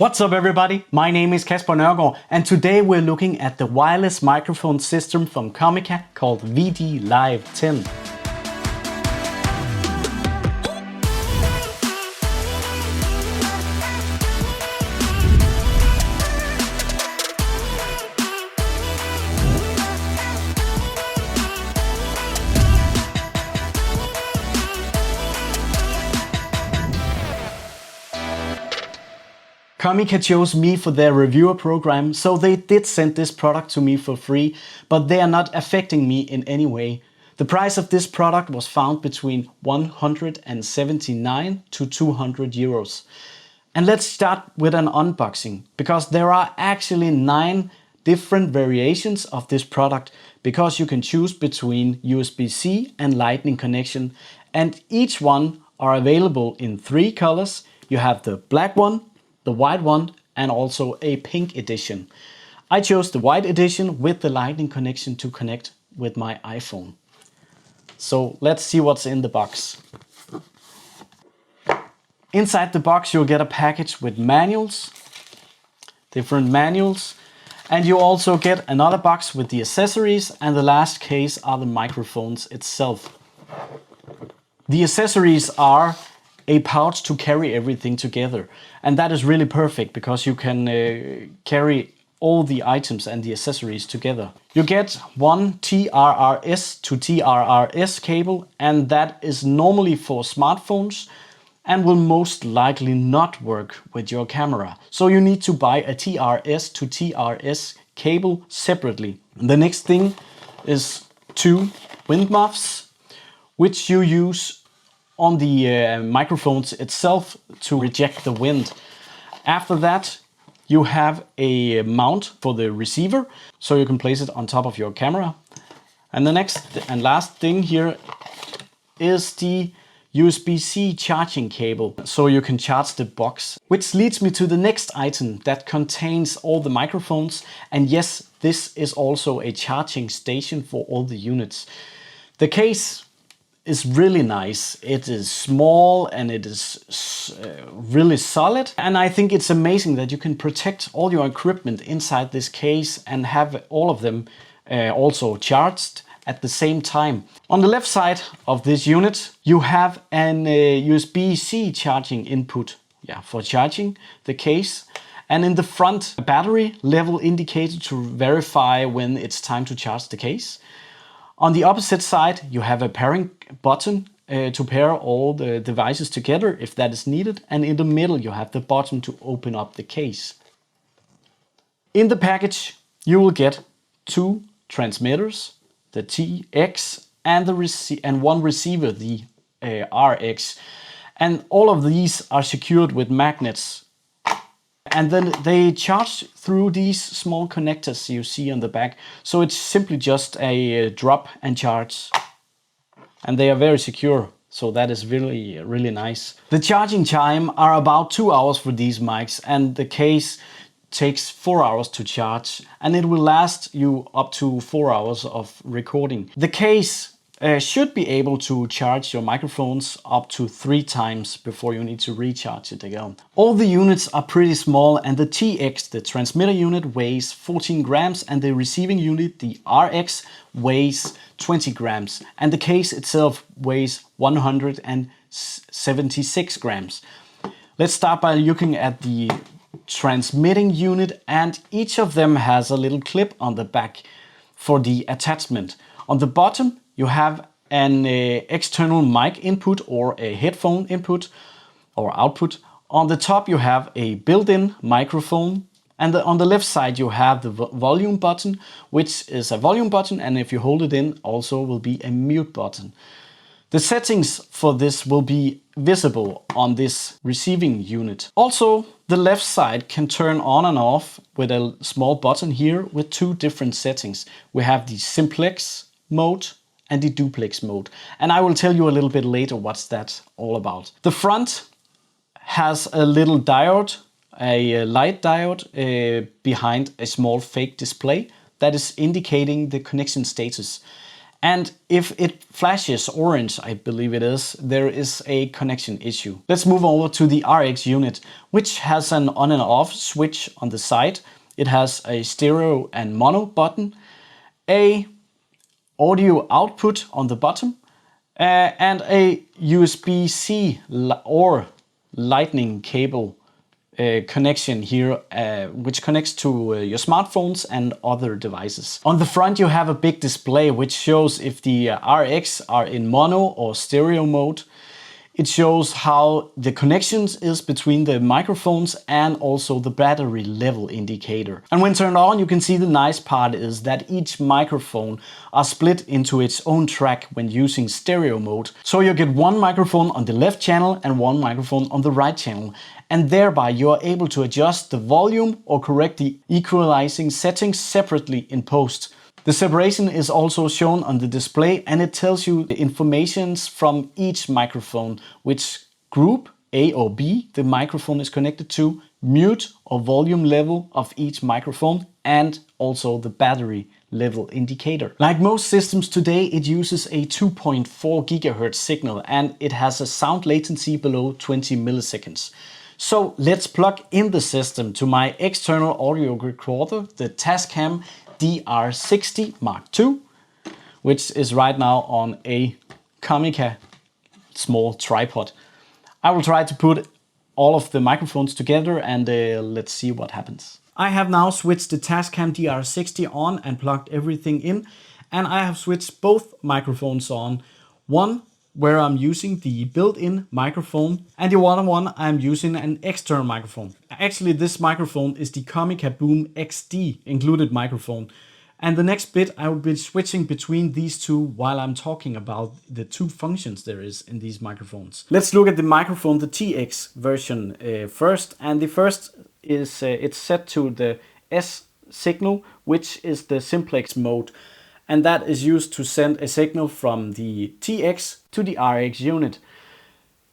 What's up everybody, my name is Kasper Nørgaard and today we're looking at the wireless microphone system from Comica called VDLive10. Comica chose me for their reviewer program, so they did send this product to me for free, but they are not affecting me in any way. The price of this product was found between 179 to 200 euros. And let's start with an unboxing, because there are actually 9 different variations of this product, because you can choose between USB-C and Lightning connection, and each one are available in 3 colors. You have the black one, the white one, and also a pink edition. I chose the white edition with the Lightning connection to connect with my iPhone. So let's see what's in the box. Inside the box you'll get a package with manuals, different manuals, and you also get another box with the accessories, and the last case are the microphones itself. The accessories are a pouch to carry everything together, and that is really perfect because you can carry all the items and the accessories together. You get one TRRS to TRRS cable, and that is normally for smartphones and will most likely not work with your camera. So you need to buy a TRRS to TRRS cable separately. The next thing is 2 wind muffs, which you use on the microphones itself to reject the wind. After that, you have a mount for the receiver, so you can place it on top of your camera. And the next and last thing here is the USB-C charging cable, so you can charge the box. Which leads me to the next item that contains all the microphones, and yes, this is also a charging station for all the units. The case is really nice. It is small and it is really solid, and I think it's amazing that you can protect all your equipment inside this case and have all of them also charged at the same time. On the left side of this unit you have an USB-C charging input, for charging the case, and in the front a battery level indicator to verify when it's time to charge the case. On the opposite side you have a pairing button to pair all the devices together if that is needed, and in the middle you have the button to open up the case. In the package you will get 2 transmitters, the TX, and one receiver, the RX, and all of these are secured with magnets. And then they charge through these small connectors you see on the back. So it's simply just a drop and charge. And they are very secure. So that is really, really nice. The charging time are about 2 hours for these mics, and the case takes 4 hours to charge, and it will last you up to 4 hours of recording. The case should be able to charge your microphones up to 3 times before you need to recharge it again. All the units are pretty small, and the TX, the transmitter unit, weighs 14 grams, and the receiving unit, the RX, weighs 20 grams, and the case itself weighs 176 grams. Let's start by looking at the transmitting unit, and each of them has a little clip on the back for the attachment. On the bottom you have an external mic input or a headphone input or output. On the top you have a built-in microphone, and on the left side you have the volume button, which is a volume button, and if you hold it in also will be a mute button. The settings for this will be visible on this receiving unit. Also, the left side can turn on and off with a small button here with 2 different settings. We have the simplex mode and the duplex mode, and I will tell you a little bit later what's that all about. The front has a little diode, a light diode behind a small fake display that is indicating the connection status. And if it flashes orange, I believe it is, there is a connection issue. Let's move over to the RX unit, which has an on and off switch on the side. It has a stereo and mono button, a audio output on the bottom, and a USB-C or lightning cable connection here, which connects to your smartphones and other devices. On the front you have a big display which shows if the RX are in mono or stereo mode. It shows how the connections is between the microphones and also the battery level indicator. And when turned on, you can see the nice part is that each microphone are split into its own track when using stereo mode. So you get one microphone on the left channel and one microphone on the right channel. And thereby you are able to adjust the volume or correct the equalizing settings separately in post. The separation is also shown on the display, and it tells you the information from each microphone, which group A or B the microphone is connected to, mute or volume level of each microphone, and also the battery level indicator. Like most systems today, it uses a 2.4 GHz signal and it has a sound latency below 20 milliseconds. So let's plug in the system to my external audio recorder, the Tascam DR60 Mark II, which is right now on a Comica small tripod. I will try to put all of the microphones together and let's see what happens. I have now switched the Tascam DR60 on and plugged everything in, and I have switched both microphones on. One where I'm using the built-in microphone, and the other one I'm using an external microphone. Actually, this microphone is the Comica Boom XD included microphone. And the next bit I will be switching between these two while I'm talking about the two functions there is in these microphones. Let's look at the microphone, the TX version first. And the first is it's set to the S signal, which is the simplex mode. And that is used to send a signal from the TX to the RX unit.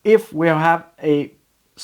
If we have a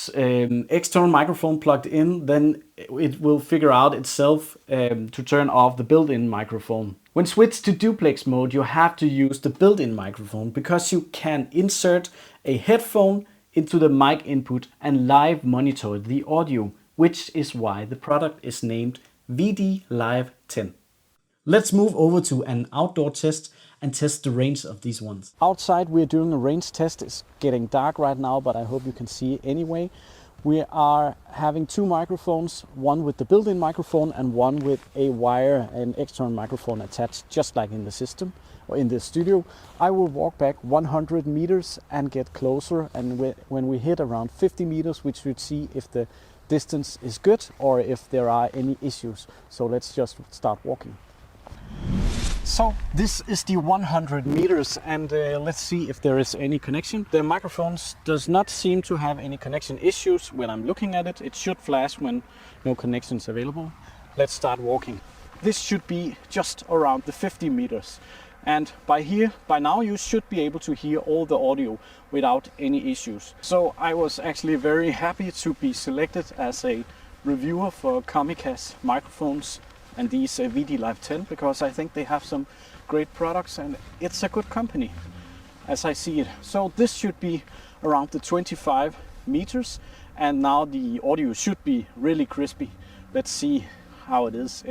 external microphone plugged in, then it will figure out itself to turn off the built-in microphone. When switched to duplex mode, you have to use the built-in microphone because you can insert a headphone into the mic input and live monitor the audio, which is why the product is named VDLive10. Let's move over to an outdoor test and test the range of these ones. Outside we're doing a range test. It's getting dark right now, but I hope you can see anyway. We are having two microphones, one with the built-in microphone and one with a wire and external microphone attached, just like in the system or in the studio. I will walk back 100 meters and get closer, and when we hit around 50 meters, we should see if the distance is good or if there are any issues. So let's just start walking. So this is the 100 meters and let's see if there is any connection. The microphones does not seem to have any connection issues when I'm looking at it. It should flash when no connection is available. Let's start walking. This should be just around the 50 meters. And by now you should be able to hear all the audio without any issues. So I was actually very happy to be selected as a reviewer for Comica's microphones and these VDLive10, because I think they have some great products and it's a good company as I see it. So this should be around the 25 meters and now the audio should be really crispy. Let's see how it is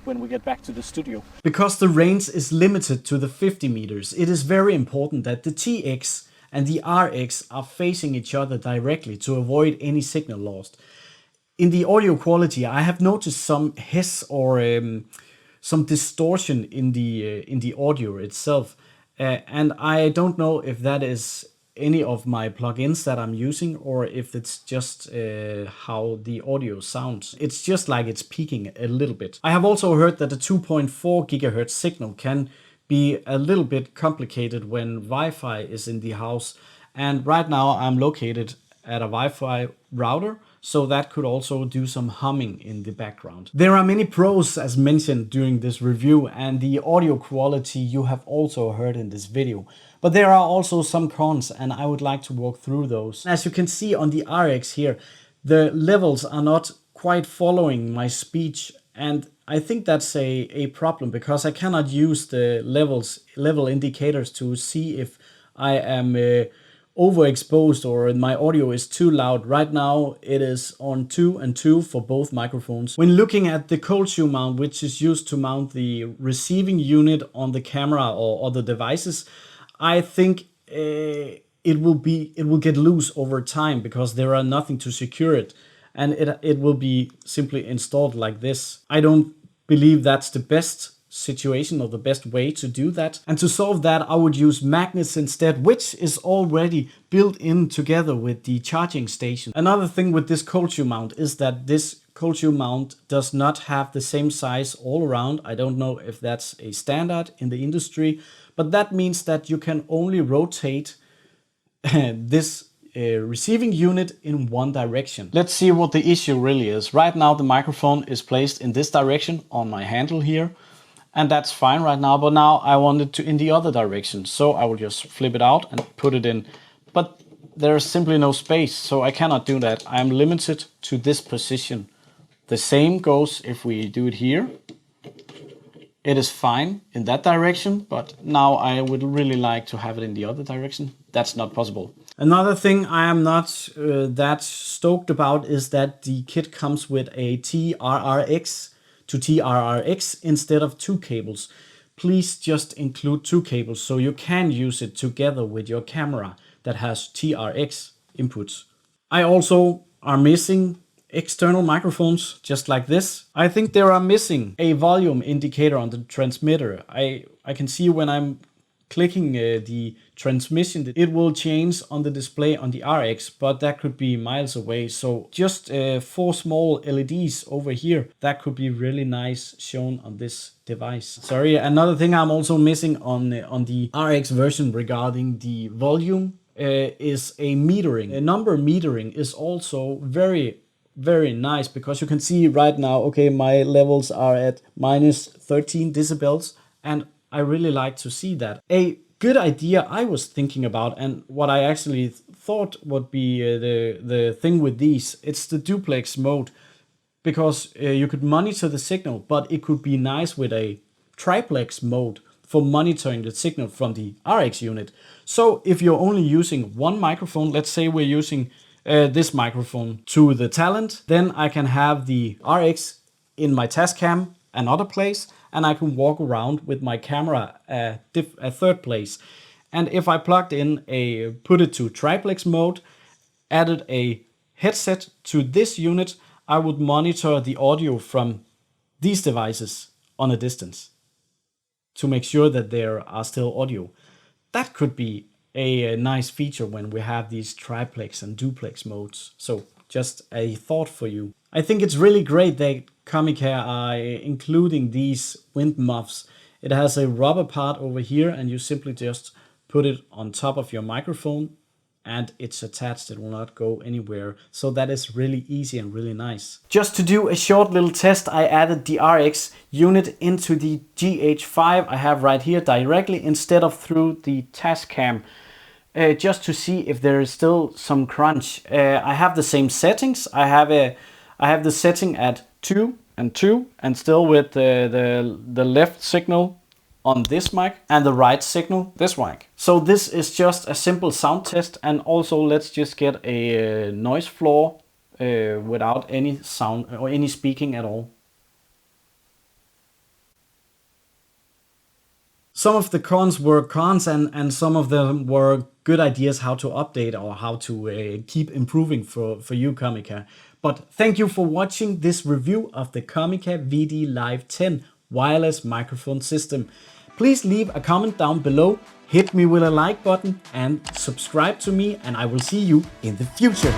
when we get back to the studio. Because the range is limited to the 50 meters, it is very important that the TX and the RX are facing each other directly to avoid any signal lost. In the audio quality, I have noticed some hiss or some distortion in the audio itself, and I don't know if that is any of my plugins that I'm using or if it's just how the audio sounds. It's just like it's peaking a little bit. I have also heard that the 2.4 GHz signal can be a little bit complicated when Wi-Fi is in the house, and right now I'm located at a Wi-Fi router, so that could also do some humming in the background. There are many pros as mentioned during this review, and the audio quality you have also heard in this video. But there are also some cons, and I would like to walk through those. As you can see on the RX here, the levels are not quite following my speech And I think that's a problem, because I cannot use the level indicators to see if I am overexposed or my audio is too loud. Right now it is on 2 and 2 for both microphones. When looking at the cold shoe mount, which is used to mount the receiving unit on the camera or other devices, I think it will get loose over time, because there are nothing to secure it, and it will be simply installed like this. I don't believe that's the best situation or the best way to do that. And to solve that, I would use magnets instead, which is already built in together with the charging station. Another thing with this cold shoe mount is that this cold shoe mount does not have the same size all around. I don't know if that's a standard in the industry, but that means that you can only rotate this receiving unit in one direction. Let's see what the issue really is. Right now the microphone is placed in this direction on my handle here, and that's fine right now, but now I want it to in the other direction. So I will just flip it out and put it in, but there's simply no space, so I cannot do that. I'm limited to this position. The same goes if we do it here. It is fine in that direction, but now I would really like to have it in the other direction. That's not possible. Another thing I am not that stoked about is that the kit comes with a TRRS to TRRS instead of 2 cables. Please just include 2 cables so you can use it together with your camera that has TRRS inputs. I also are missing external microphones just like this. I think they are missing a volume indicator on the transmitter. I can see when I'm clicking the transmission, it will change on the display on the RX, but that could be miles away. So just 4 small LEDs over here, that could be really nice shown on this device. Sorry, another thing I'm also missing on the RX version regarding the volume is a metering. A number metering is also very nice, because you can see right now, okay, my levels are at minus 13 decibels, and I really like to see that. A good idea I was thinking about, and what I actually thought would be the thing with these, it's the duplex mode, because you could monitor the signal, but it could be nice with a triplex mode for monitoring the signal from the RX unit. So if you're only using one microphone, let's say we're using this microphone to the Talent, then I can have the RX in my Tascam another place, and I can walk around with my camera a third place. And if I put it to triplex mode, added a headset to this unit, I would monitor the audio from these devices on a distance to make sure that there are still audio. That could be a nice feature when we have these triplex and duplex modes. So just a thought for you. I think it's really great that Comica are including these wind muffs. It has a rubber part over here, and you simply just put it on top of your microphone and it's attached. It will not go anywhere. So that is really easy and really nice. Just to do a short little test, I added the RX unit into the GH5 I have right here directly instead of through the Tascam. Just to see if there is still some crunch. I have the same settings. I have the setting at 2 and 2, and still with the left signal on this mic and the right signal this mic. So this is just a simple sound test, and also let's just get a noise floor without any sound or any speaking at all. Some of the cons were cons, and some of them were good ideas how to update or how to keep improving for you, Comica. But thank you for watching this review of the Comica VDLive10 wireless microphone system. Please leave a comment down below, hit me with a like button and subscribe to me, and I will see you in the future.